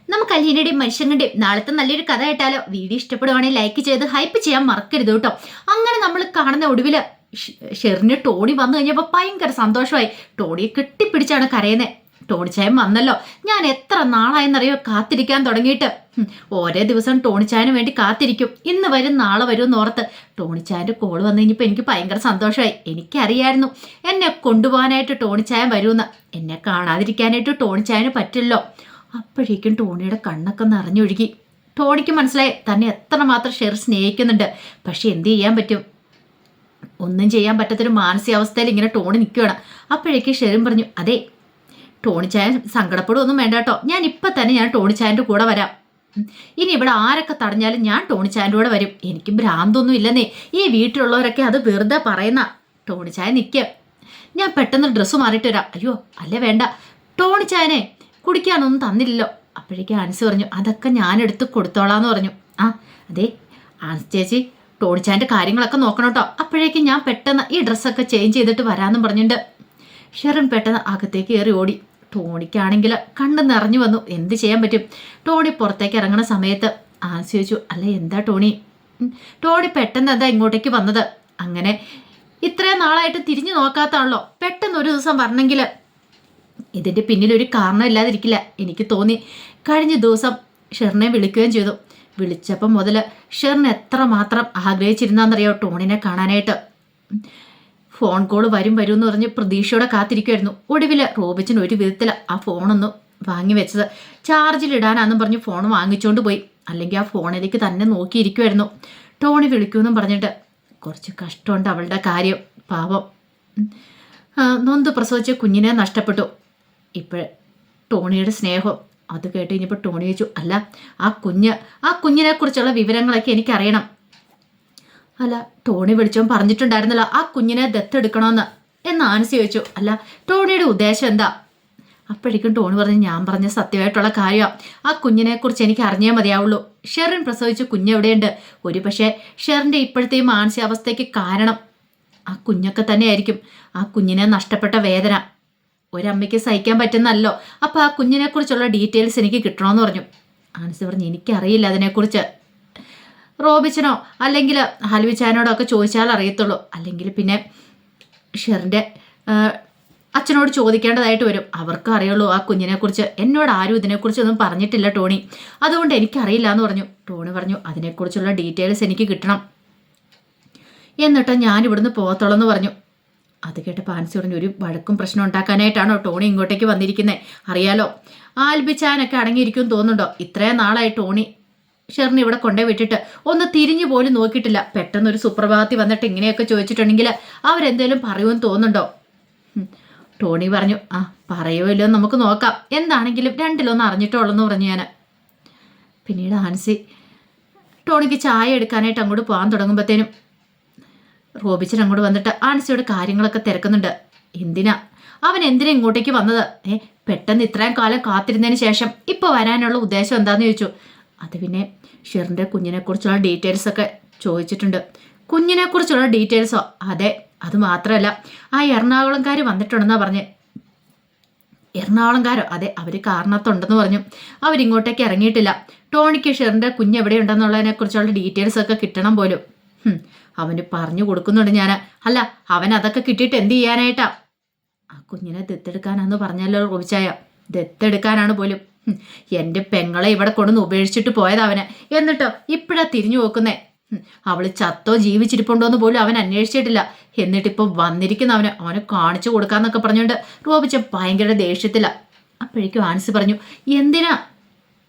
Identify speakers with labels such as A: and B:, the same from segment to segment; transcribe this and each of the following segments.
A: നമുക്ക് അലീനയുടെയും മനുഷ്യങ്ങളുടെയും നാളത്തെ നല്ലൊരു കഥ കേട്ടാലോ? വീഡിയോ ഇഷ്ടപ്പെടുവാണെങ്കിൽ ലൈക്ക് ചെയ്ത് ഹൈപ്പ് ചെയ്യാൻ മറക്കരുത് കേട്ടോ. അങ്ങനെ നമ്മൾ കാണുന്ന ഒടുവിൽ ഷെറിന് ടോണി വന്നു കഴിഞ്ഞപ്പോൾ ഭയങ്കര സന്തോഷമായി. ടോണിയെ കെട്ടിപ്പിടിച്ചാണ് കരയുന്നത്. ടോണിച്ചായൻ വന്നല്ലോ. ഞാൻ എത്ര നാളായെന്നറിയോ കാത്തിരിക്കാൻ തുടങ്ങിയിട്ട്. ഓരോ ദിവസം ടോണിച്ചായന് വേണ്ടി കാത്തിരിക്കും. ഇന്ന് വരും നാളെ വരും എന്ന് ഓർത്ത്. ടോണിച്ചായൻ്റെ കോൾ വന്നു കഴിഞ്ഞപ്പോൾ എനിക്ക് ഭയങ്കര സന്തോഷമായി. എനിക്കറിയായിരുന്നു എന്നെ കൊണ്ടുപോകാനായിട്ട് ടോണിച്ചായൻ വരുമെന്ന്. എന്നെ കാണാതിരിക്കാനായിട്ട് ടോണിച്ചായന് പറ്റില്ലോ. അപ്പോഴേക്കും ടോണിയുടെ കണ്ണൊക്കെ നിറഞ്ഞൊഴുകി. ടോണിക്ക് മനസ്സിലായി തന്നെ എത്രമാത്രം ഷെർ സ്നേഹിക്കുന്നുണ്ട്. പക്ഷെ എന്ത് ചെയ്യാൻ പറ്റും? ഒന്നും ചെയ്യാൻ പറ്റാത്തൊരു മാനസികാവസ്ഥയിൽ ഇങ്ങനെ ടോണി നിൽക്കുകയാണ്. അപ്പോഴേക്കും ഷെറും പറഞ്ഞു, അതെ ടോണിച്ചായൻ സങ്കടപ്പെടുമൊന്നും വേണ്ട കേട്ടോ. ഞാൻ ടോണിച്ചായൻ്റെ കൂടെ വരാം. ഇനി ഇവിടെ ആരൊക്കെ തടഞ്ഞാലും ഞാൻ ടോണിച്ചായൻ്റെ കൂടെ വരും. എനിക്ക് ഭ്രാന്തൊന്നും ഇല്ലെന്നേ. ഈ വീട്ടിലുള്ളവരൊക്കെ അത് വെറുതെ പറയുന്ന. ടോണിച്ചായൻ നിൽക്കുക, ഞാൻ പെട്ടെന്ന് ഡ്രസ്സ് മാറിയിട്ട് വരാം. അയ്യോ അല്ലേ വേണ്ട, ടോണിച്ചായനെ കുടിക്കാനൊന്നും തന്നില്ലല്ലോ. അപ്പോഴേക്കും ആൻസി പറഞ്ഞു, അതൊക്കെ ഞാനെടുത്ത് കൊടുത്തോളാന്ന് പറഞ്ഞു. ആ അതെ ആൻസി ചേച്ചി ടോണിച്ചായൻ്റെ കാര്യങ്ങളൊക്കെ നോക്കണം കേട്ടോ. അപ്പോഴേക്കും ഞാൻ പെട്ടെന്ന് ഈ ഡ്രസ്സൊക്കെ ചേഞ്ച് ചെയ്തിട്ട് വരാമെന്നും പറഞ്ഞിട്ടുണ്ട്. ഷെറിൻ പെട്ടെന്ന് അകത്തേക്ക് കയറി ഓടി. ടോണിക്കാണെങ്കിൽ കണ്ണ് നിറഞ്ഞു വന്നു. എന്ത് ചെയ്യാൻ പറ്റും? ടോണി പുറത്തേക്ക് ഇറങ്ങുന്ന സമയത്ത് ആൻസി ചോദിച്ചു, അല്ല എന്താ ടോണി? ടോണി പെട്ടെന്ന് എന്താ ഇങ്ങോട്ടേക്ക് വന്നത്? അങ്ങനെ ഇത്രയും നാളായിട്ട് തിരിഞ്ഞു നോക്കാത്താണല്ലോ. പെട്ടെന്ന് ഒരു ദിവസം വരണമെങ്കിൽ ഇതിൻ്റെ പിന്നിലൊരു കാരണം ഇല്ലാതിരിക്കില്ല. എനിക്ക് തോന്നി കഴിഞ്ഞ ദിവസം ഷെറിനെ വിളിക്കുകയും ചെയ്തു. വിളിച്ചപ്പം മുതൽ ഷെറിന് എത്രമാത്രം ആഗ്രഹിച്ചിരുന്നാന്നറിയോ ടോണിനെ കാണാനായിട്ട്. ഫോൺ കോൾ വരും എന്ന് പറഞ്ഞ് പ്രതീക്ഷയോടെ കാത്തിരിക്കുമായിരുന്നു. ഒടുവിൽ റോബിച്ചിന് ഒരു വിധത്തിൽ ആ ഫോണൊന്ന് വാങ്ങി വെച്ചത്. ചാർജിലിടാനാന്നും പറഞ്ഞ് ഫോൺ വാങ്ങിച്ചുകൊണ്ട് പോയി. അല്ലെങ്കിൽ ആ ഫോണിലേക്ക് തന്നെ നോക്കിയിരിക്കുമായിരുന്നു. ടോണി വിളിക്കുമെന്നും പറഞ്ഞിട്ട്. കുറച്ച് കഷ്ടമുണ്ട് അവളുടെ കാര്യം. പാവം, നൊന്ത് പ്രസവിച്ച കുഞ്ഞിനെ നഷ്ടപ്പെട്ടു. ഇപ്പോൾ ടോണിയുടെ സ്നേഹം അത് കേട്ട് കഴിഞ്ഞപ്പോൾ ടോണി ചോദിച്ചു, അല്ല ആ കുഞ്ഞിനെക്കുറിച്ചുള്ള വിവരങ്ങളൊക്കെ എനിക്കറിയണം. അല്ല ടോണി വിളിച്ചോ പറഞ്ഞിട്ടുണ്ടായിരുന്നല്ലോ ആ കുഞ്ഞിനെ ദത്തെടുക്കണമെന്ന് എന്ന് ആൻസി ചോദിച്ചു. അല്ല ടോണിയുടെ ഉദ്ദേശം എന്താ? അപ്പോഴേക്കും ടോണി പറഞ്ഞു, ഞാൻ പറഞ്ഞ സത്യമായിട്ടുള്ള കാര്യമാണ്. ആ കുഞ്ഞിനെക്കുറിച്ച് എനിക്ക് അറിഞ്ഞേ മതിയാവുള്ളൂ. ഷെറിൻ പ്രസവിച്ച കുഞ്ഞെവിടെയുണ്ട്? ഒരു പക്ഷേ ഷെറിൻ്റെ ഇപ്പോഴത്തെ ഈ മാനസികാവസ്ഥയ്ക്ക് കാരണം ആ കുഞ്ഞൊക്കെ തന്നെയായിരിക്കും. ആ കുഞ്ഞിനെ നഷ്ടപ്പെട്ട വേദന ഒരമ്മയ്ക്ക് സഹിക്കാൻ പറ്റുന്നല്ലോ. അപ്പോൾ ആ കുഞ്ഞിനെക്കുറിച്ചുള്ള ഡീറ്റെയിൽസ് എനിക്ക് കിട്ടണമെന്ന് പറഞ്ഞു. ആൻസി പറഞ്ഞു, എനിക്കറിയില്ല അതിനെക്കുറിച്ച്. റോബിച്ചനോ അല്ലെങ്കിൽ ഹൽവിച്ചാനോടോ ഒക്കെ ചോദിച്ചാൽ അറിയത്തുള്ളൂ. അല്ലെങ്കിൽ പിന്നെ ഷെറിൻ്റെ അച്ഛനോട് ചോദിക്കേണ്ടതായിട്ട് വരും. അവർക്കും അറിയുള്ളൂ ആ കുഞ്ഞിനെക്കുറിച്ച്. എന്നോട് ആരും ഇതിനെക്കുറിച്ചൊന്നും പറഞ്ഞിട്ടില്ല ടോണി. അതുകൊണ്ട് എനിക്കറിയില്ല എന്ന് പറഞ്ഞു. ടോണി പറഞ്ഞു, അതിനെക്കുറിച്ചുള്ള ഡീറ്റെയിൽസ് എനിക്ക് കിട്ടണം, എന്നിട്ട് ഞാൻ ഇവിടുന്ന് പോകത്തുള്ളൂ എന്ന് പറഞ്ഞു. അത് കേട്ടപ്പോൾ ആൻസി പറഞ്ഞു, ഒരു വഴക്കും പ്രശ്നം ഉണ്ടാക്കാനായിട്ടാണോ ടോണി ഇങ്ങോട്ടേക്ക് വന്നിരിക്കുന്നത്? അറിയാലോ ആൽബിച്ചാനൊക്കെ അടങ്ങിയിരിക്കും തോന്നുന്നുണ്ടോ? ഇത്രയും നാളായി ടോണി ഷെറിനെ ഇവിടെ കൊണ്ടേ വിട്ടിട്ട് ഒന്ന് തിരിഞ്ഞു പോലും നോക്കിയിട്ടില്ല. പെട്ടെന്നൊരു സുപ്രഭാതത്തിൽ വന്നിട്ട് ഇങ്ങനെയൊക്കെ ചോദിച്ചിട്ടുണ്ടെങ്കിൽ അവരെന്തേലും പറയുമെന്ന് തോന്നുന്നുണ്ടോ? ടോണി പറഞ്ഞു, ആ പറയുമോ ഇല്ലയോ നമുക്ക് നോക്കാം. എന്താണെങ്കിലും രണ്ടിലൊന്ന് അറിഞ്ഞിട്ടുള്ളൂ പറഞ്ഞു ഞാൻ. പിന്നീട് ആൻസി ടോണിക്ക് ചായ എടുക്കാനായിട്ട് അങ്ങോട്ട് പോകാൻ തുടങ്ങുമ്പോഴത്തേനും റോബിച്ചൻ അങ്ങോട്ട് വന്നിട്ട് ആൻസിയോട് കാര്യങ്ങളൊക്കെ തിരക്കുന്നുണ്ട്. അവൻ എന്തിനാ ഇങ്ങോട്ടേക്ക് വന്നത്? പെട്ടെന്ന് ഇത്രയും കാലം കാത്തിരുന്നതിന് ശേഷം ഇപ്പോൾ വരാനുള്ള ഉദ്ദേശം എന്താണെന്ന് ചോദിച്ചു. അത് പിന്നെ ഷെറിൻ്റെ കുഞ്ഞിനെക്കുറിച്ചുള്ള ഡീറ്റെയിൽസൊക്കെ ചോദിച്ചിട്ടുണ്ട്. കുഞ്ഞിനെക്കുറിച്ചുള്ള ഡീറ്റെയിൽസോ? അതെ, അത് മാത്രമല്ല ആ എറണാകുളംകാർ വന്നിട്ടുണ്ടെന്നാ പറഞ്ഞ്. എറണാകുളംകാരോ? അതെ, അവർ കാരണത്തുണ്ടെന്ന് പറഞ്ഞു. അവരിങ്ങോട്ടേക്ക് ഇറങ്ങിയിട്ടില്ല. ടോണിക്ക് ഷെറിൻ്റെ കുഞ്ഞ് എവിടെയുണ്ടെന്നുള്ളതിനെക്കുറിച്ചുള്ള ഡീറ്റെയിൽസൊക്കെ കിട്ടണം പോലും. അവന് പറഞ്ഞു കൊടുക്കുന്നുണ്ട് ഞാൻ. അല്ല അവൻ അതൊക്കെ കിട്ടിയിട്ട് എന്ത് ചെയ്യാനായിട്ടാ? ആ കുഞ്ഞിനെ ദത്തെടുക്കാനാന്ന് പറഞ്ഞല്ലോ റോബിച്ചായ. ദത്തെടുക്കാനാണ് പോലും. എൻ്റെ പെങ്ങളെ ഇവിടെ കൊണ്ടുവന്ന് ഉപേക്ഷിച്ചിട്ട് പോയത് അവന്. എന്നിട്ടോ ഇപ്പോഴാ തിരിഞ്ഞു നോക്കുന്നേ. അവള് ചത്തോ ജീവിച്ചിരിപ്പുണ്ടോ എന്ന് പോലും അവൻ അന്വേഷിച്ചിട്ടില്ല. എന്നിട്ടിപ്പോൾ വന്നിരിക്കുന്ന അവനെ കാണിച്ചു കൊടുക്കാന്നൊക്കെ പറഞ്ഞുകൊണ്ട് റോബിച്ചൻ ഭയങ്കര ദേഷ്യത്തില. അപ്പോഴേക്കും ആൻസി പറഞ്ഞു, എന്തിനാ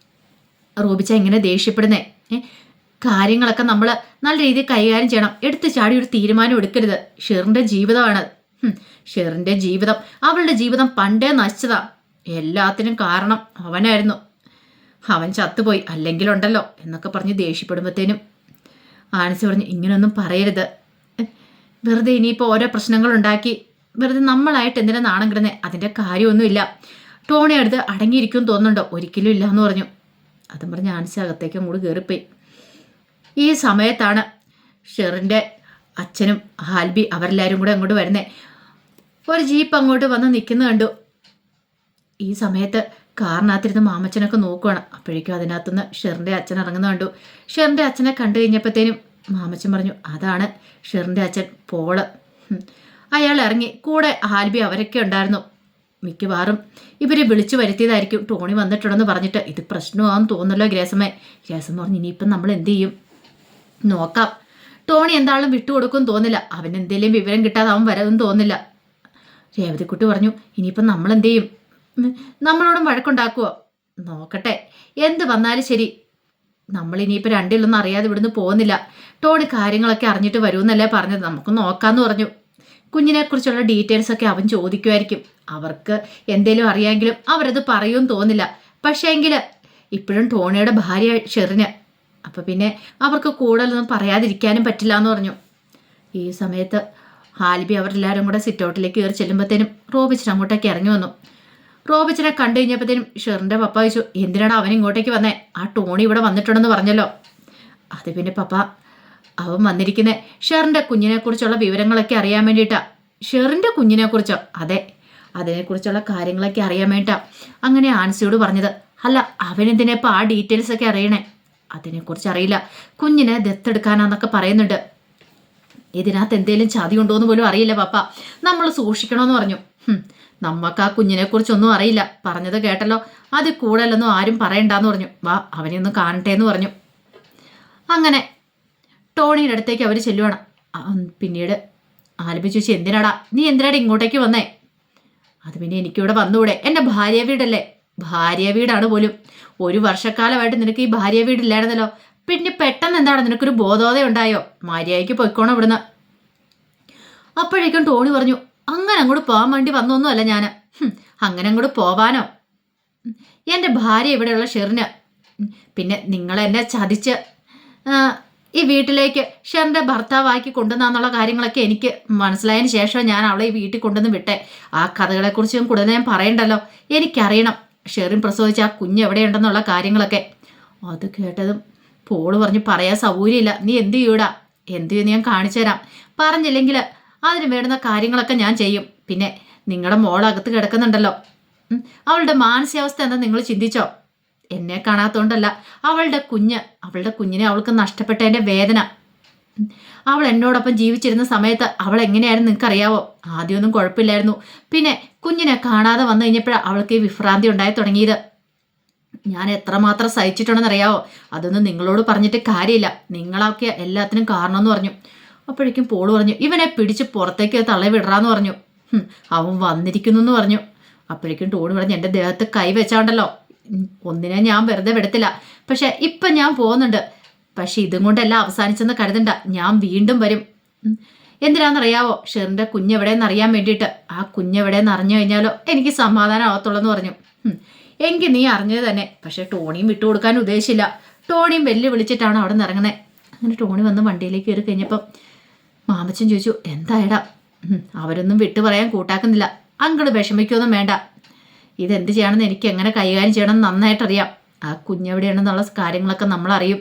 A: റോബിച്ച ഇങ്ങനെ ദേഷ്യപ്പെടുന്നേ? കാര്യങ്ങളൊക്കെ നമ്മൾ നല്ല രീതിയിൽ കൈകാര്യം ചെയ്യണം. എടുത്തു ചാടി ഒരു തീരുമാനം എടുക്കരുത്. ഷെറിൻ്റെ ജീവിതമാണ്. ഷെറിൻ്റെ ജീവിതം, അവളുടെ ജീവിതം പണ്ടേ നശിച്ചതാ. എല്ലാത്തിനും കാരണം അവനായിരുന്നു. അവൻ ചത്തുപോയി അല്ലെങ്കിലുണ്ടല്ലോ എന്നൊക്കെ പറഞ്ഞ് ദേഷ്യപ്പെടുമ്പോഴത്തേനും ആൻസി പറഞ്ഞു, ഇങ്ങനെയൊന്നും പറയരുത്. വെറുതെ ഇനിയിപ്പോൾ ഓരോ പ്രശ്നങ്ങളുണ്ടാക്കി വെറുതെ നമ്മളായിട്ട് എന്തിനാ നാണം കിടന്നേ? അതിൻ്റെ കാര്യമൊന്നുമില്ല. ടോണി അടുത്ത് അടങ്ങിയിരിക്കുമെന്ന് തോന്നുന്നുണ്ടോ? ഒരിക്കലും ഇല്ല എന്ന് പറഞ്ഞു. അതും പറഞ്ഞ് ആൻസി അകത്തേക്ക് അങ്ങോട്ട് കയറിപ്പോയി. ഈ സമയത്താണ് ഷെറിൻ്റെ അച്ഛനും ഹാൽബി അവരെല്ലാവരും കൂടെ അങ്ങോട്ട് വരുന്നേ. ഒരു ജീപ്പ് അങ്ങോട്ട് വന്ന് നിൽക്കുന്ന കണ്ടു. ഈ സമയത്ത് കാറിനകത്തിരുന്ന് മാമച്ചനൊക്കെ നോക്കുവാണ്. അപ്പോഴേക്കും അതിനകത്തുനിന്ന് ഷെറിൻ്റെ അച്ഛൻ ഇറങ്ങുന്ന കണ്ടു. ഷെറിൻ്റെ അച്ഛനെ കണ്ടു കഴിഞ്ഞപ്പോഴത്തേനും മാമച്ചൻ പറഞ്ഞു, അതാണ് ഷെറിൻ്റെ അച്ഛൻ പോള്. അയാൾ ഇറങ്ങി. കൂടെ ആൽബി അവരൊക്കെ ഉണ്ടായിരുന്നു. മിക്കവാറും ഇവരെ വിളിച്ചു വരുത്തിയതായിരിക്കും. ടോണി വന്നിട്ടുണ്ടെന്ന് പറഞ്ഞിട്ട്. ഇത് പ്രശ്നമാണെന്ന് തോന്നുന്നല്ലോ ഗ്രേസമ്മേ. ഗ്രേസമ്മ പറഞ്ഞു, ഇനിയിപ്പം നമ്മൾ എന്ത് ചെയ്യും? നോക്കാം. ടോണി എന്താളും വിട്ടുകൊടുക്കുമെന്ന് തോന്നില്ല. അവൻ എന്തെങ്കിലും വിവരം കിട്ടാതെ അവൻ വരവെന്ന് തോന്നില്ല. രേവതിക്കുട്ടി പറഞ്ഞു, ഇനിയിപ്പം നമ്മൾ എന്ത് ചെയ്യും? നമ്മളോടും വഴക്കുണ്ടാക്കുവോ? നോക്കട്ടെ, എന്ത് വന്നാലും ശരി. നമ്മൾ ഇനിയിപ്പോൾ രണ്ടിലൊന്നും അറിയാതെ ഇവിടുന്ന് പോകുന്നില്ല. ടോണി കാര്യങ്ങളൊക്കെ അറിഞ്ഞിട്ട് വരുമെന്നല്ലേ പറഞ്ഞത്. നമുക്ക് നോക്കാമെന്ന് പറഞ്ഞു. കുഞ്ഞിനെക്കുറിച്ചുള്ള ഡീറ്റെയിൽസൊക്കെ അവൻ ചോദിക്കുമായിരിക്കും. അവർക്ക് എന്തേലും അറിയാമെങ്കിലും അവരത് പറയുമെന്ന് തോന്നില്ല. പക്ഷേ എങ്കിൽ ഇപ്പോഴും ടോണിയുടെ ഭാര്യ ഷെറിന്. അപ്പം പിന്നെ അവർക്ക് കൂടുതലൊന്നും പറയാതിരിക്കാനും പറ്റില്ല എന്ന് പറഞ്ഞു. ഈ സമയത്ത് ആൽബി അവരെല്ലാവരും കൂടെ സിറ്റൗട്ടിലേക്ക് കയറി ചെല്ലുമ്പോഴത്തേനും റോബിച്ചൻ അങ്ങോട്ടേക്ക് ഇറങ്ങി വന്നു. റോബിച്ചനെ കണ്ടു കഴിഞ്ഞപ്പോഴത്തേനും ഷെറിൻ്റെ പപ്പ ചോദിച്ചു, എന്തിനാണ് അവൻ ഇങ്ങോട്ടേക്ക് വന്നേ? ആ ടോണി ഇവിടെ വന്നിട്ടുണ്ടെന്ന് പറഞ്ഞല്ലോ. അത് പിന്നെ പപ്പ, അവൻ വന്നിരിക്കുന്നത് ഷെറിൻ്റെ കുഞ്ഞിനെക്കുറിച്ചുള്ള വിവരങ്ങളൊക്കെ അറിയാൻ വേണ്ടിയിട്ടാണ്. ഷെറിൻ്റെ കുഞ്ഞിനെക്കുറിച്ചോ? അതെ, അതിനെക്കുറിച്ചുള്ള കാര്യങ്ങളൊക്കെ അറിയാൻ വേണ്ടിയിട്ടാണ് അങ്ങനെ ആൻസിയോട് പറഞ്ഞത്. അല്ല, അവനെന്തിനാ ഇപ്പോൾ ആ ഡീറ്റെയിൽസൊക്കെ അറിയണേ? അതിനെക്കുറിച്ച് അറിയില്ല. കുഞ്ഞിനെ ദത്തെടുക്കാനാന്നൊക്കെ പറയുന്നുണ്ട്. ഇതിനകത്ത് എന്തെങ്കിലും ചതി ഉണ്ടോയെന്ന് പോലും അറിയില്ല പപ്പ. നമ്മൾ സൂക്ഷിക്കണമെന്ന് പറഞ്ഞു. നമുക്ക് ആ കുഞ്ഞിനെക്കുറിച്ചൊന്നും അറിയില്ല. പറഞ്ഞത് കേട്ടല്ലോ. അത് കൂടുതലൊന്നും ആരും പറയണ്ടെന്ന് പറഞ്ഞു. വാ, അവനെ ഒന്ന് കാണട്ടെ എന്ന് പറഞ്ഞു. അങ്ങനെ ടോണിയുടെ അടുത്തേക്ക് അവർ ചെല്ലുവാണ്. പിന്നീട് ആൽബി ചോദിച്ചു, നീ എന്തിനാടാ ഇങ്ങോട്ടേക്ക് വന്നേ? അത് പിന്നെ എനിക്കിവിടെ വന്നുകൂടെ? എൻ്റെ ഭാര്യ വീടല്ലേ? ഭാര്യ വീടാണ് പോലും. 1 വർഷക്കാലമായിട്ട് നിനക്ക് ഈ ഭാര്യ വീടില്ലായിരുന്നല്ലോ. പിന്നെ പെട്ടെന്ന് എന്താണ് നിനക്കൊരു ബോധോദയം ഉണ്ടായോ? മര്യാദയ്ക്ക് പൊയ്ക്കോണം ഇവിടുന്ന്. അപ്പോഴേക്കും ടോണി പറഞ്ഞു, അങ്ങനെ അങ്ങോട്ട് പോകാൻ വേണ്ടി വന്നൊന്നുമല്ല ഞാൻ. അങ്ങനെ അങ്ങോട്ട് പോവാനോ? എൻ്റെ ഭാര്യ ഇവിടെയുള്ള ഷെറിന്. പിന്നെ നിങ്ങളെന്നെ ചതിച്ച് ഈ വീട്ടിലേക്ക് ഷെറിൻ്റെ ഭർത്താവാക്കി കൊണ്ടുവന്നുള്ള കാര്യങ്ങളൊക്കെ എനിക്ക് മനസ്സിലായതിന് ശേഷം ഞാൻ അവളെ ഈ വീട്ടിൽ കൊണ്ടുവന്ന് വിട്ടേ. ആ കഥകളെക്കുറിച്ചും കൂടുതൽ ഞാൻ പറയണ്ടല്ലോ. എനിക്കറിയണം ഷെറിൻ പ്രസവിച്ച ആ കുഞ്ഞ് എവിടെയുണ്ടെന്നുള്ള കാര്യങ്ങളൊക്കെ. അത് കേട്ടതും പോള് പറഞ്ഞു, പറയാൻ സൗകര്യമില്ല. നീ എന്ത് ചെയ്യൂടാ? എന്ത് ചെയ്യുമെന്ന് ഞാൻ കാണിച്ചു തരാം. പറഞ്ഞില്ലെങ്കിൽ അതിന് വേണ്ടുന്ന കാര്യങ്ങളൊക്കെ ഞാൻ ചെയ്യും. പിന്നെ നിങ്ങളുടെ മോളകത്ത് കിടക്കുന്നുണ്ടല്ലോ, അവളുടെ മാനസികാവസ്ഥ എന്താ നിങ്ങൾ ചിന്തിച്ചോ? എന്നെ കാണാത്തോണ്ടല്ല, അവളുടെ കുഞ്ഞിനെ അവൾക്ക് നഷ്ടപ്പെട്ടതിൻ്റെ വേദന. അവൾ എന്നോടൊപ്പം ജീവിച്ചിരുന്ന സമയത്ത് അവൾ എങ്ങനെയായിരുന്നു നിനക്കറിയാവോ? ആദ്യമൊന്നും കുഴപ്പമില്ലായിരുന്നു. പിന്നെ കുഞ്ഞിനെ കാണാതെ വന്നു കഴിഞ്ഞപ്പോഴാണ് അവൾക്ക് ഈ വിഭ്രാന്തി ഉണ്ടായി തുടങ്ങിയത്. ഞാൻ എത്രമാത്രം സഹിച്ചിട്ടുണ്ടെന്നറിയാവോ? അതൊന്നും നിങ്ങളോട് പറഞ്ഞിട്ട് കാര്യമില്ല. നിങ്ങളൊക്കെ എല്ലാത്തിനും കാരണമെന്ന് പറഞ്ഞു. അപ്പോഴേക്കും പോള് പറഞ്ഞു, ഇവനെ പിടിച്ച് പുറത്തേക്ക് തള്ളി വിടറാന്ന് പറഞ്ഞു. അവൻ വന്നിരിക്കുന്നു എന്ന് പറഞ്ഞു. അപ്പോഴേക്കും ടോണി പറഞ്ഞു, എൻ്റെ ദേഹത്ത് കൈ വെച്ചാണ്ടല്ലോ, ഒന്നിനെ ഞാൻ വെറുതെ വിടത്തില്ല. പക്ഷെ ഇപ്പം ഞാൻ പോകുന്നുണ്ട്. പക്ഷെ ഇതും കൊണ്ടെല്ലാം അവസാനിച്ചെന്ന് കരുതണ്ട. ഞാൻ വീണ്ടും വരും. എന്തിനാണെന്നറിയാവോ? ഷെറിൻ്റെ കുഞ്ഞെവിടെയെന്ന് അറിയാൻ വേണ്ടിയിട്ട്. ആ കുഞ്ഞെവിടെയെന്ന് അറിഞ്ഞു കഴിഞ്ഞാലോ എനിക്ക് സമാധാനം ആവത്തുള്ളെന്ന് പറഞ്ഞു. എങ്കിൽ നീ അറിഞ്ഞത് തന്നെ. പക്ഷെ ടോണിയും വിട്ടുകൊടുക്കാൻ ഉദ്ദേശിച്ചില്ല. ടോണിയും വെല്ലു വിളിച്ചിട്ടാണ് അവിടെ നിന്ന് ഇറങ്ങുന്നത്. അങ്ങനെ ടോണി വന്ന് വണ്ടിയിലേക്ക് കയറി കഴിഞ്ഞപ്പം മാമച്ചൻ ചോദിച്ചു, എന്തായടാ? അവരൊന്നും വിട്ടു പറയാൻ കൂട്ടാക്കുന്നില്ല. അങ്ങോട്ട് വിഷമിക്കൊന്നും വേണ്ട. ഇതെന്ത് ചെയ്യണമെന്ന് എനിക്ക് എങ്ങനെ കൈകാര്യം ചെയ്യണമെന്ന് നന്നായിട്ടറിയാം. ആ കുഞ്ഞെവിടെയാണെന്നുള്ള കാര്യങ്ങളൊക്കെ നമ്മളറിയും.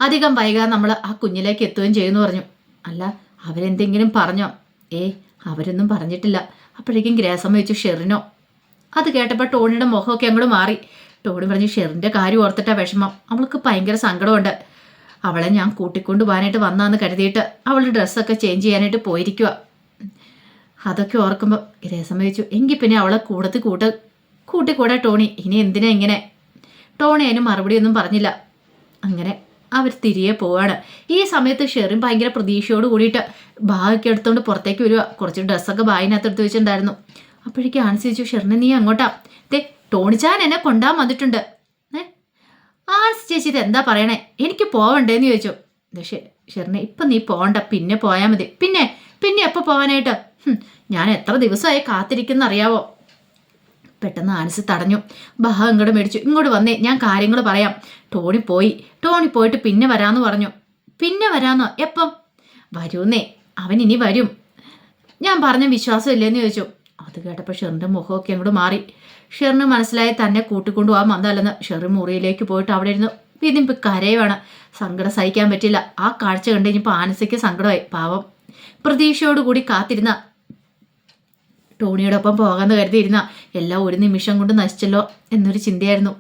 A: അധികം വൈകാതെ നമ്മൾ ആ കുഞ്ഞിലേക്ക് എത്തുകയും ചെയ്യുമെന്ന് പറഞ്ഞു. അല്ല, അവരെന്തെങ്കിലും പറഞ്ഞോ? അവരൊന്നും പറഞ്ഞിട്ടില്ല. അപ്പോഴേക്കും ഗ്രേസമ്മ ചോദിച്ചു, ഷെറിനോ? അത് കേട്ടപ്പോൾ ടോണിയുടെ മുഖമൊക്കെ അങ്ങോട്ട് മാറി. ടോണി പറഞ്ഞു, ഷെറിൻ്റെ കാര്യം ഓർത്തിട്ടാ വിഷമം. അവൾക്ക് ഭയങ്കര സങ്കടമുണ്ട്. അവളെ ഞാൻ കൂട്ടിക്കൊണ്ട് പോകാനായിട്ട് വന്നാന്ന് കരുതിയിട്ട് അവളുടെ ഡ്രസ്സൊക്കെ ചേഞ്ച് ചെയ്യാനായിട്ട് പോയിരിക്കുക. അതൊക്കെ ഓർക്കുമ്പോൾ ഗ്രേസമ്മ ചോദിച്ചു, എങ്കിൽ പിന്നെ അവളെ കൂട്ടിക്കൂടെ ടോണി? ഇനി എന്തിനാ ഇങ്ങനെ? ടോണി അതിന് മറുപടിയൊന്നും പറഞ്ഞില്ല. അങ്ങനെ അവർ തിരികെ പോവാണ്. ഈ സമയത്ത് ഷെറിൻ ഭയങ്കര പ്രതീക്ഷയോട് കൂടിയിട്ട് ബാഗൊക്കെ എടുത്തുകൊണ്ട് പുറത്തേക്ക് വരിക. കുറച്ച് ഡ്രസ്സൊക്കെ ബാഗിനകത്ത് എടുത്ത് വെച്ചിട്ടുണ്ടായിരുന്നു. അപ്പോഴേക്കും ആൻസിച്ചു, ഷെറിനെ നീ അങ്ങോട്ടാ? ടോണിച്ചാൻ എന്നെ കൊണ്ടാൻ വന്നിട്ടുണ്ട്. ആൻസി ചേച്ചി ഇതെന്താ പറയണേ? എനിക്ക് പോവണ്ടേന്ന് ചോദിച്ചു. ഷെറിനെ, ഇപ്പം നീ പോകണ്ട, പിന്നെ പോയാൽ മതി. പിന്നെ എപ്പോൾ പോകാനായിട്ട്? ഞാൻ എത്ര ദിവസമായി കാത്തിരിക്കുന്ന അറിയാവോ? പെട്ടെന്ന് ആൻസി തടഞ്ഞു. ബാഹ ഇങ്ങോട്ട് മേടിച്ചു. ഇങ്ങോട്ട് വന്നേ, ഞാൻ കാര്യങ്ങൾ പറയാം. ടോണി പോയിട്ട് പിന്നെ വരാമെന്ന് പറഞ്ഞു. പിന്നെ വരാമെന്നോ? എപ്പം? വരൂന്നേ, അവൻ ഇനി വരും. ഞാൻ പറഞ്ഞ വിശ്വാസമില്ലേന്ന് ചോദിച്ചു. അത് കേട്ടപ്പോൾ ഷെറിൻ്റെ മുഖമൊക്കെ അങ്ങോട്ട് മാറി. ഷെറിന് മനസ്സിലായി തന്നെ കൂട്ടിക്കൊണ്ടു പോകാൻ വന്നതല്ലെന്ന്. ഷെറി മുറിയിലേക്ക് പോയിട്ട് അവിടെ ഇരുന്ന് വിതിമ്പ് കരയുവാണ്. സങ്കടം സഹിക്കാൻ പറ്റില്ല. ആ കാഴ്ച കണ്ടു കഴിഞ്ഞപ്പോൾ ആൻസിക്ക് സങ്കടമായി. പാവം പ്രതീക്ഷയോടുകൂടി കാത്തിരുന്ന ടോണിയുടെ ഒപ്പം പോകാമെന്ന് കരുതിയിരുന്ന എല്ലാം ഒരു നിമിഷം കൊണ്ട് നശിച്ചല്ലോ എന്നൊരു ചിന്തയായിരുന്നു.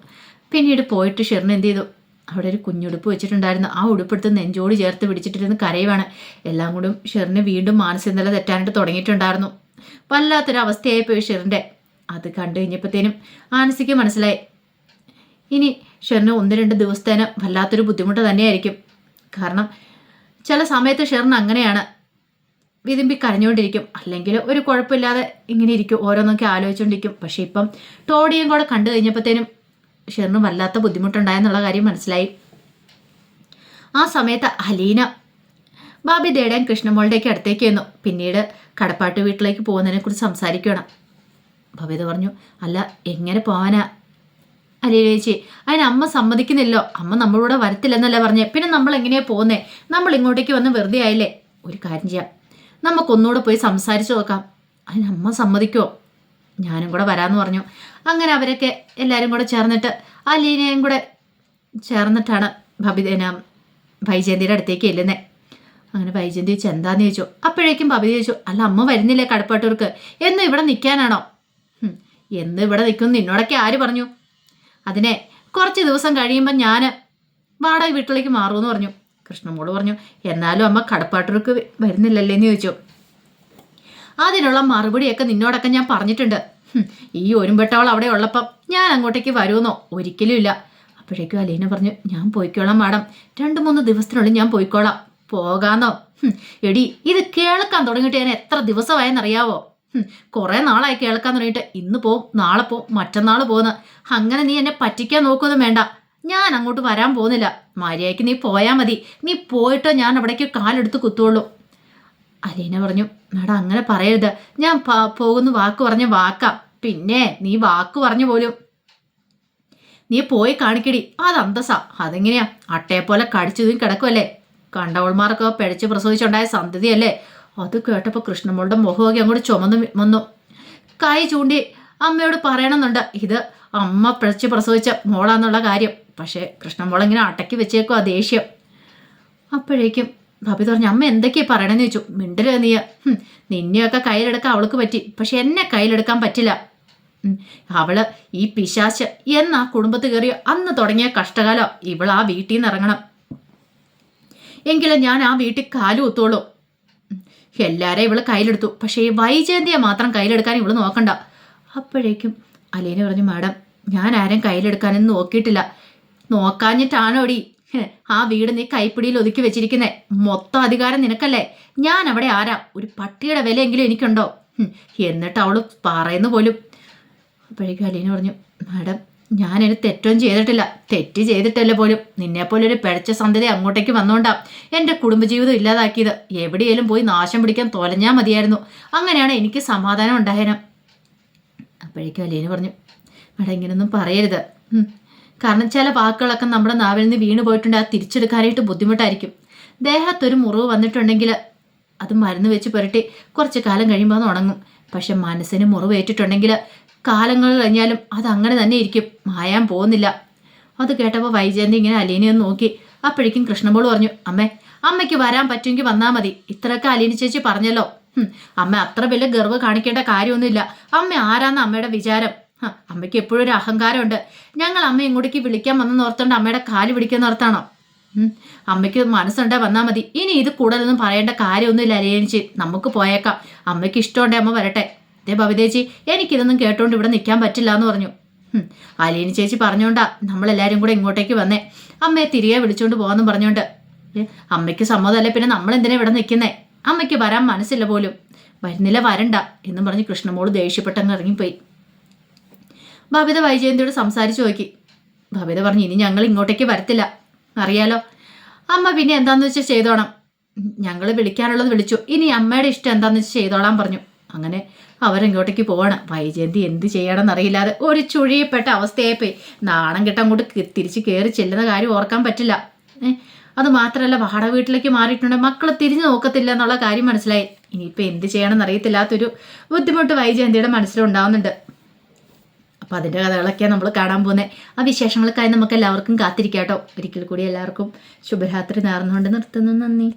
A: പിന്നീട് പോയിട്ട് ഷെറിൻ എന്ത് ചെയ്തു, അവിടെ ഒരു കുഞ്ഞുടുപ്പ് വെച്ചിട്ടുണ്ടായിരുന്നു. ആ ഉടുപ്പെടുത്ത് നെഞ്ചോട് ചേർത്ത് പിടിച്ചിട്ടിരുന്ന് കരയുവാണ്. എല്ലാം കൂടി ഷെറിന് വീണ്ടും മാനസിക നില തെറ്റാനായിട്ട് തുടങ്ങിയിട്ടുണ്ടായിരുന്നു. വല്ലാത്തൊരവസ്ഥയായി പോയി ഷെറിൻ്റെ. അത് കണ്ടു കഴിഞ്ഞപ്പോഴത്തേനും ആനസിക്ക് മനസ്സിലായി ഇനി ഷെറിന് 1-2 ദിവസത്തേന് വല്ലാത്തൊരു ബുദ്ധിമുട്ട് തന്നെയായിരിക്കും. കാരണം ചില സമയത്ത് ഷെറിന് അങ്ങനെയാണ്, വിതുമ്പി കരഞ്ഞുകൊണ്ടിരിക്കും, അല്ലെങ്കിൽ ഒരു കുഴപ്പമില്ലാതെ ഇങ്ങനെ ഇരിക്കും, ഓരോന്നൊക്കെ ആലോചിച്ചുകൊണ്ടിരിക്കും. പക്ഷേ ഇപ്പം ടോണിയും കൂടെ കണ്ടു കഴിഞ്ഞപ്പോഴത്തേനും ഷെറിന് വല്ലാത്ത ബുദ്ധിമുട്ടുണ്ടായെന്നുള്ള കാര്യം മനസ്സിലായി. ആ സമയത്ത് അലീന ബാബിതയുടെയും കൃഷ്ണമോളുടെയൊക്കെ അടുത്തേക്ക് വന്നു. പിന്നീട് കടപ്പാട്ട് വീട്ടിലേക്ക് പോകുന്നതിനെക്കുറിച്ച് സംസാരിക്കണം. ബബിത പറഞ്ഞു, അല്ല എങ്ങനെ പോവാനാ അലീന ചേച്ചി? അതിന് അമ്മ സമ്മതിക്കുന്നില്ലോ, അമ്മ നമ്മളൂടെ വരത്തില്ലെന്നല്ലേ പറഞ്ഞേ, പിന്നെ നമ്മൾ എങ്ങനെയാ പോകുന്നേ? നമ്മൾ ഇങ്ങോട്ടേക്ക് വന്ന് വെറുതെ ആയില്ലേ? ഒരു കാര്യം ചെയ്യാം, നമുക്കൊന്നുകൂടെ പോയി സംസാരിച്ചു നോക്കാം. അതിന് അമ്മ സമ്മതിക്കുമോ? ഞാനും കൂടെ വരാമെന്ന് പറഞ്ഞു. അങ്ങനെ അവരൊക്കെ എല്ലാവരും കൂടെ ചേർന്നിട്ട് അലീനയും കൂടെ ചേർന്നിട്ടാണ് വൈജയന്തിയുടെ അടുത്തേക്ക് ചെല്ലുന്നേ. അങ്ങനെ വൈജയന്തി ചോദിച്ചു, എന്താന്ന് ചോദിച്ചു. അപ്പോഴേക്കും ബബിത ചോദിച്ചു, അല്ല അമ്മ വരുന്നില്ലേ കടപ്പാട്ടൂർക്ക്? എന്നും ഇവിടെ നിൽക്കാനാണോ? എന്ന് ഇവിടെ നിൽക്കും നിന്നോടൊക്കെ ആര് പറഞ്ഞു? അതിനെ കുറച്ച് ദിവസം കഴിയുമ്പോൾ ഞാൻ വാടക വീട്ടിലേക്ക് മാറുമെന്ന് പറഞ്ഞു. കൃഷ്ണമോള് പറഞ്ഞു, എന്നാലും അമ്മ കടപ്പാട്ടൂർക്ക് വരുന്നില്ലല്ലേന്ന് ചോദിച്ചു. അതിനുള്ള മറുപടിയൊക്കെ നിന്നോടൊക്കെ ഞാൻ പറഞ്ഞിട്ടുണ്ട്. ഈ ഒരുമ്പെട്ടവൾ അവിടെ ഉള്ളപ്പം ഞാൻ അങ്ങോട്ടേക്ക് വരുമെന്നോ? ഒരിക്കലും ഇല്ല. അപ്പോഴേക്കും അലീന പറഞ്ഞു, ഞാൻ പോയിക്കോളാം മാഡം, 2-3 ദിവസത്തിനുള്ളിൽ ഞാൻ പോയിക്കോളാം. പോകാന്നോ? എടി ഇത് കേൾക്കാൻ തുടങ്ങിയിട്ട് ഞാൻ എത്ര ദിവസമായെന്നറിയാവോ? കുറേ നാളായി കേൾക്കാൻ തുടങ്ങിയിട്ട്. ഇന്ന് പോവും, നാളെ പോവും, മറ്റന്നാൾ പോകുന്ന. അങ്ങനെ നീ എന്നെ പറ്റിക്കാൻ നോക്കൊന്നും വേണ്ട. ഞാൻ അങ്ങോട്ട് വരാൻ പോകുന്നില്ല. മര്യാദയ്ക്ക് നീ പോയാൽ മതി. നീ പോയിട്ടോ ഞാൻ അവിടേക്ക് കാലെടുത്ത് കുത്തുള്ളൂ. അലീന പറഞ്ഞു, മാഡം അങ്ങനെ പറയരുത്. ഞാൻ പോകുന്നു വാക്ക് പറഞ്ഞ വാക്കാം. പിന്നെ നീ വാക്ക് പറഞ്ഞു പോലും നീ പോയി കാണിക്കടി. അത് അന്തസ്സാ. അതെങ്ങനെയാ? അട്ടയെപ്പോലെ കടിച്ചു കിടക്കുമല്ലേ? കണ്ടവൾമാരൊക്കെ പിഴച്ച് പ്രസവിച്ചുണ്ടായ സന്തതിയല്ലേ? അത് കേട്ടപ്പോൾ കൃഷ്ണമോളുടെ മുഖമൊക്കെ അങ്ങോട്ട് ചുമന്ന് വന്നു. കൈ ചൂണ്ടി അമ്മയോട് പറയണമെന്നുണ്ട് ഇത് അമ്മ പിഴച്ച് പ്രസവിച്ച മോളാന്നുള്ള കാര്യം. പക്ഷേ കൃഷ്ണമോളിങ്ങനെ അടക്കി വെച്ചേക്കും ആ ദേഷ്യം. അപ്പോഴേക്കും ബബിത പറഞ്ഞു, അമ്മ എന്തൊക്കെയാണ് പറയണമെന്ന് ചോദിച്ചു. മിണ്ടരുത് നീ. നിന്നെയൊക്കെ കയ്യിലെടുക്കാൻ അവൾക്ക് പറ്റി, പക്ഷെ എന്നെ കയ്യിലെടുക്കാൻ പറ്റില്ല. അവള് ഈ പിശാച് എന്നാ കുടുംബത്ത് കയറിയോ അന്ന് തുടങ്ങിയ കഷ്ടകാലം. ഇവൾ ആ വീട്ടിൽ നിന്ന് ഇറങ്ങണം, എങ്കിലും ഞാൻ ആ വീട്ടിൽ കാലു കുത്തോളൂ. എല്ലാരെയും ഇവള് കയ്യിലെടുത്തു, പക്ഷേ ഈ വൈജയന്തിയെ മാത്രം കയ്യിലെടുക്കാൻ ഇവള് നോക്കണ്ട. അപ്പോഴേക്കും അലീന പറഞ്ഞു, മാഡം ഞാൻ ആരും കയ്യിലെടുക്കാനൊന്നും നോക്കിയിട്ടില്ല. നോക്കാഞ്ഞിട്ടാണോടി ആ വീട് നീ കൈപ്പിടിയിൽ ഒതുക്കി വെച്ചിരിക്കുന്നേ? മൊത്തം അധികാരം നിനക്കല്ലേ? ഞാൻ അവിടെ ആരാ? ഒരു പട്ടിയുടെ വിലയെങ്കിലും എനിക്കുണ്ടോ? എന്നിട്ട് അവള് പറയുന്നു പോലും. അപ്പോഴേക്കും അലീന പറഞ്ഞു, മാഡം ഞാനൊരു തെറ്റൊന്നും ചെയ്തിട്ടില്ല. തെറ്റ് ചെയ്തിട്ടല്ലേ പോലും നിന്നെപ്പോലൊരു പിഴച്ച സന്തതി അങ്ങോട്ടേക്ക് വന്നോണ്ടാ എൻ്റെ കുടുംബജീവിതം ഇല്ലാതാക്കിയത്. എവിടെയെങ്കിലും പോയി നാശം പിടിക്കാൻ തോലഞ്ഞാൽ മതിയായിരുന്നു. അങ്ങനെയാണ് എനിക്ക് സമാധാനം ഉണ്ടായേനെ. അപ്പോഴേക്കും അലീന പറഞ്ഞു, മാഡം ഇങ്ങനൊന്നും പറയരുത്. കാരണം ചില വാക്കുകളൊക്കെ നമ്മുടെ നാവിൽ നിന്ന് വീണ് പോയിട്ടുണ്ട്. അത് തിരിച്ചെടുക്കാനായിട്ട് ബുദ്ധിമുട്ടായിരിക്കും. ദേഹത്തൊരു മുറിവ് വന്നിട്ടുണ്ടെങ്കിൽ അത് മരുന്ന് വെച്ച് പുരട്ടി കുറച്ച് കാലം കഴിയുമ്പോൾ അത് ഉണങ്ങും. പക്ഷെ മനസ്സിന് മുറിവേറ്റിട്ടുണ്ടെങ്കിൽ കാലങ്ങൾ കഴിഞ്ഞാലും അത് അങ്ങനെ തന്നെ ഇരിക്കും, മായാൻ പോകുന്നില്ല. അത് കേട്ടപ്പോൾ വൈജയന്തി ഇങ്ങനെ അലീനയൊന്ന് നോക്കി. അപ്പോഴേക്കും കൃഷ്ണമോള് പറഞ്ഞു, അമ്മയ്ക്ക് വരാൻ പറ്റുമെങ്കിൽ വന്നാൽ മതി. ഇത്രയൊക്കെ അലീന ചേച്ചി പറഞ്ഞല്ലോ. അമ്മ അത്ര വലിയ ഗർവ് കാണിക്കേണ്ട കാര്യമൊന്നുമില്ല. അമ്മ ആരാന്ന അമ്മയുടെ വിചാരം? അമ്മയ്ക്ക് എപ്പോഴും ഒരു അഹങ്കാരമുണ്ട്. ഞങ്ങൾ അമ്മ ഇങ്ങോട്ടേക്ക് വിളിക്കാൻ വന്നെന്ന് ഓർത്തോണ്ട് അമ്മയുടെ കാല് പിടിക്കുന്ന ഓർത്താണോ? അമ്മയ്ക്ക് മനസ്സുണ്ടേ വന്നാൽ മതി. ഇനി ഇത് കൂടുതലൊന്നും പറയേണ്ട കാര്യമൊന്നുമില്ല അലീനച്ചി, നമുക്ക് പോയേക്കാം. അമ്മയ്ക്ക് ഇഷ്ടമുണ്ടേ അമ്മ വരട്ടെ. അതേ ബബിതേച്ചി, എനിക്കിതൊന്നും കേട്ടോണ്ട് ഇവിടെ നിൽക്കാൻ പറ്റില്ല എന്ന് പറഞ്ഞു. അലീന ചേച്ചി പറഞ്ഞോണ്ടാ നമ്മളെല്ലാവരും കൂടെ ഇങ്ങോട്ടേക്ക് വന്നേ. അമ്മയെ തിരികെ വിളിച്ചോണ്ട് പോകാമെന്നും പറഞ്ഞോണ്ട്. അമ്മയ്ക്ക് സമ്മതമല്ലേ, പിന്നെ നമ്മളെന്തിനാ ഇവിടെ നിൽക്കുന്നേ? അമ്മയ്ക്ക് വരാൻ മനസ്സില്ല പോലും. വരുന്നില്ല, വരണ്ട എന്നും പറഞ്ഞ് കൃഷ്ണമോള് ദേഷ്യപ്പെട്ടങ്ങ് ഇറങ്ങിപ്പോയി. ബബിത വൈജയന്തിയോട് സംസാരിച്ചു നോക്കി. ബബിത പറഞ്ഞു, ഇനി ഞങ്ങൾ ഇങ്ങോട്ടേക്ക് വരത്തില്ല, അറിയാലോ. അമ്മ പിന്നെ എന്താന്ന് വെച്ചാൽ ചെയ്തോണം. ഞങ്ങൾ വിളിക്കാനുള്ളത് വിളിച്ചു, ഇനി അമ്മയുടെ ഇഷ്ടം എന്താന്ന് വെച്ചാൽ ചെയ്തോളാൻ പറഞ്ഞു. അങ്ങനെ അവരിങ്ങോട്ടേക്ക് പോവാണ്. വൈജയന്തി എന്ത് ചെയ്യണമെന്നറിയില്ലാതെ ഒരു ചുഴിയപ്പെട്ട അവസ്ഥയായിപ്പോയി. നാണം കിട്ടാൻ അങ്ങോട്ട് തിരിച്ച് കയറി ചെല്ലുന്ന കാര്യം ഓർക്കാൻ പറ്റില്ല. അത് മാത്രമല്ല, വാടക വീട്ടിലേക്ക് മാറിയിട്ടുണ്ട്, മക്കൾ തിരിഞ്ഞു നോക്കത്തില്ല എന്നുള്ള കാര്യം മനസ്സിലായി. ഇനിയിപ്പോൾ എന്ത് ചെയ്യണമെന്ന് അറിയത്തില്ലാത്തൊരു ബുദ്ധിമുട്ട് വൈജയന്തിയുടെ മനസ്സിലുണ്ടാവുന്നുണ്ട്. അപ്പം അതിൻ്റെ കഥകളൊക്കെയാണ് നമ്മൾ കാണാൻ പോകുന്നത്. ആ വിശേഷങ്ങൾക്കായി നമുക്ക് എല്ലാവർക്കും കാത്തിരിക്കാം കേട്ടോ. ഒരിക്കൽ കൂടി എല്ലാവർക്കും ശുഭരാത്രി നേർന്നുകൊണ്ട് നിർത്തുന്നു. നന്ദി.